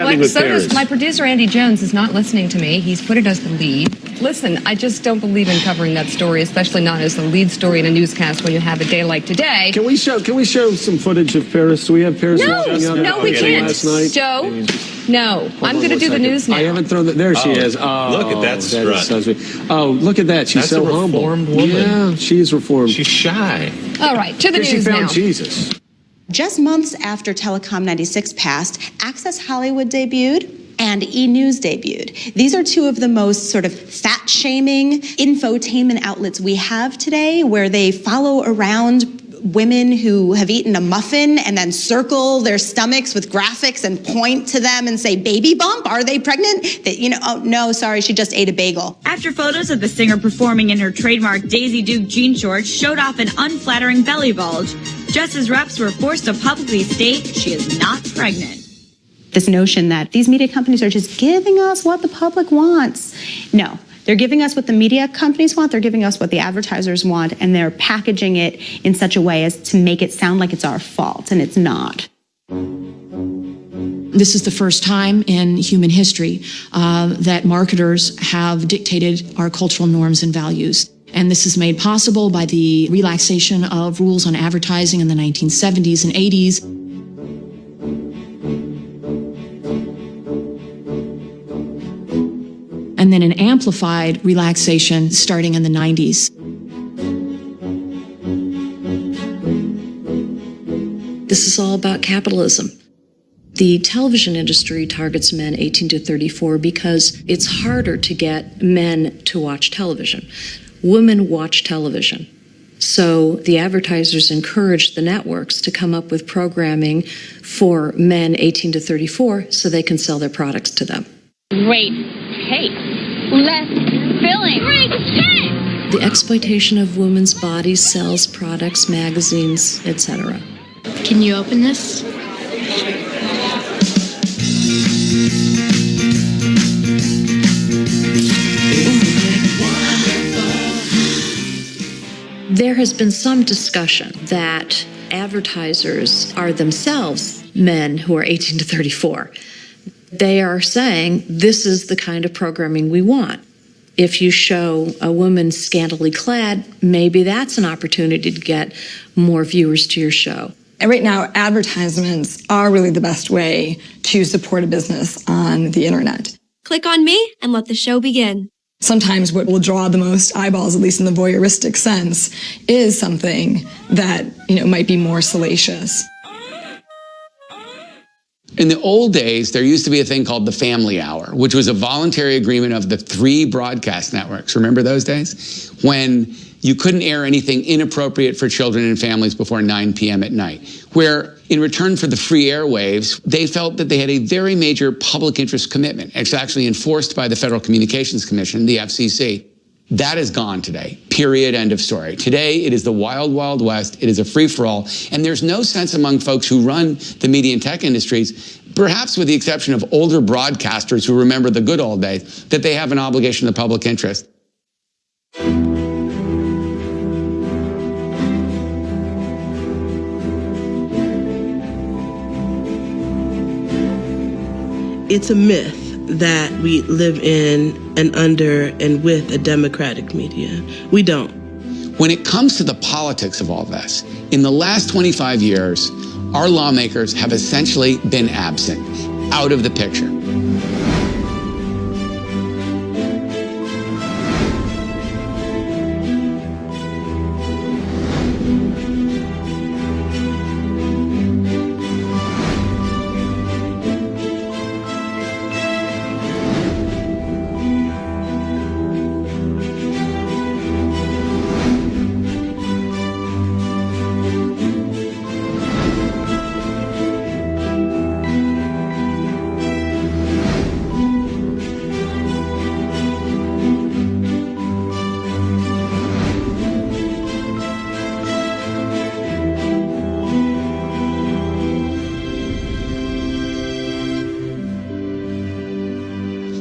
with Paris. My producer, Andy Jones, is not listening to me. He's put it as the lead. Listen, I just don't believe in covering that story, especially not as the lead story in a newscast when you have a day like today. Can we show some footage of Paris? Do we have Paris walking out No, we can't. last night? Joe, no. I'm going to do the news now. I haven't thrown that. There she is. Oh, look at that strut. Oh, look at that. She's so humble. Reformed woman. Yeah, she is reformed. She's shy. All right, to the news she found now. Jesus. Just months after Telecom 96 passed, Access Hollywood debuted and E! News debuted. These are two of the most sort of fat-shaming infotainment outlets we have today, where they follow around women who have eaten a muffin and then circle their stomachs with graphics and point to them and say, baby bump, are they pregnant? Oh, no, sorry, she just ate a bagel. After photos of the singer performing in her trademark Daisy Duke jean shorts showed off an unflattering belly bulge, Jess's reps were forced to publicly state she is not pregnant. This notion that these media companies are just giving us what the public wants. No, they're giving us what the media companies want, they're giving us what the advertisers want, and they're packaging it in such a way as to make it sound like it's our fault, and it's not. This is the first time in human history that marketers have dictated our cultural norms and values. And this is made possible by the relaxation of rules on advertising in the 1970s and 80s. And then an amplified relaxation starting in the 90s. This is all about capitalism. The television industry targets men 18 to 34 because it's harder to get men to watch television. Women watch television. So the advertisers encourage the networks to come up with programming for men 18 to 34 so they can sell their products to them. Great taste. Less filling. Great taste. The exploitation of women's bodies sells products, magazines, etc. Can you open this? There has been some discussion that advertisers are themselves men who are 18 to 34. They are saying, this is the kind of programming we want. If you show a woman scantily clad, maybe that's an opportunity to get more viewers to your show. And right now, advertisements are really the best way to support a business on the internet. Click on me and let the show begin. Sometimes what will draw the most eyeballs, at least in the voyeuristic sense, is something that, might be more salacious. In the old days, there used to be a thing called the Family Hour, which was a voluntary agreement of the 3 broadcast networks. Remember those days? When you couldn't air anything inappropriate for children and families before 9 p.m. at night, where in return for the free airwaves, they felt that they had a very major public interest commitment. It's actually enforced by the Federal Communications Commission, the FCC. That is gone today, period, end of story. Today, it is the wild, wild west. It is a free-for-all. And there's no sense among folks who run the media and tech industries, perhaps with the exception of older broadcasters who remember the good old days, that they have an obligation to the public interest. It's a myth that we live in and under and with a democratic media. We don't. When it comes to the politics of all this, in the last 25 years, our lawmakers have essentially been absent, out of the picture.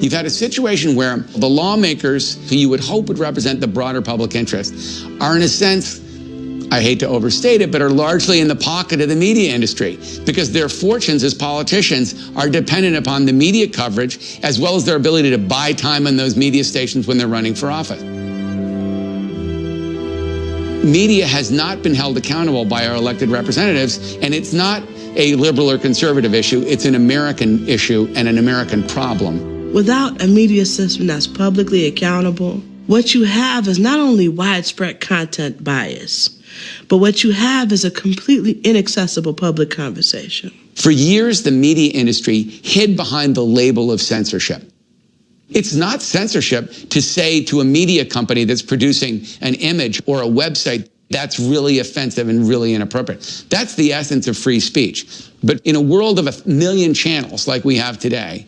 You've had a situation where the lawmakers, who you would hope would represent the broader public interest, are in a sense I hate to overstate it, but are largely in the pocket of the media industry because their fortunes as politicians are dependent upon the media coverage as well as their ability to buy time on those media stations when they're running for office. Media has not been held accountable by our elected representatives, and it's not a liberal or conservative issue. It's an American issue and an American problem. Without a media system that's publicly accountable, what you have is not only widespread content bias, but what you have is a completely inaccessible public conversation. For years, the media industry hid behind the label of censorship. It's not censorship to say to a media company that's producing an image or a website that's really offensive and really inappropriate. That's the essence of free speech. But in a world of 1 million channels like we have today,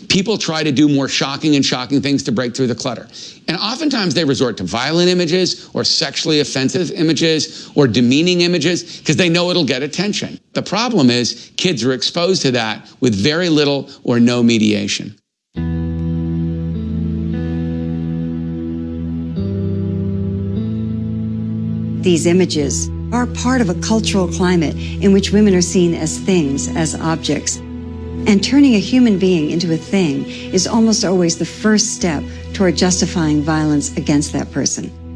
people try to do more shocking things to break through the clutter. And oftentimes they resort to violent images or sexually offensive images or demeaning images because they know it'll get attention. The problem is kids are exposed to that with very little or no mediation. These images are part of a cultural climate in which women are seen as things, as objects. And turning a human being into a thing is almost always the first step toward justifying violence against that person.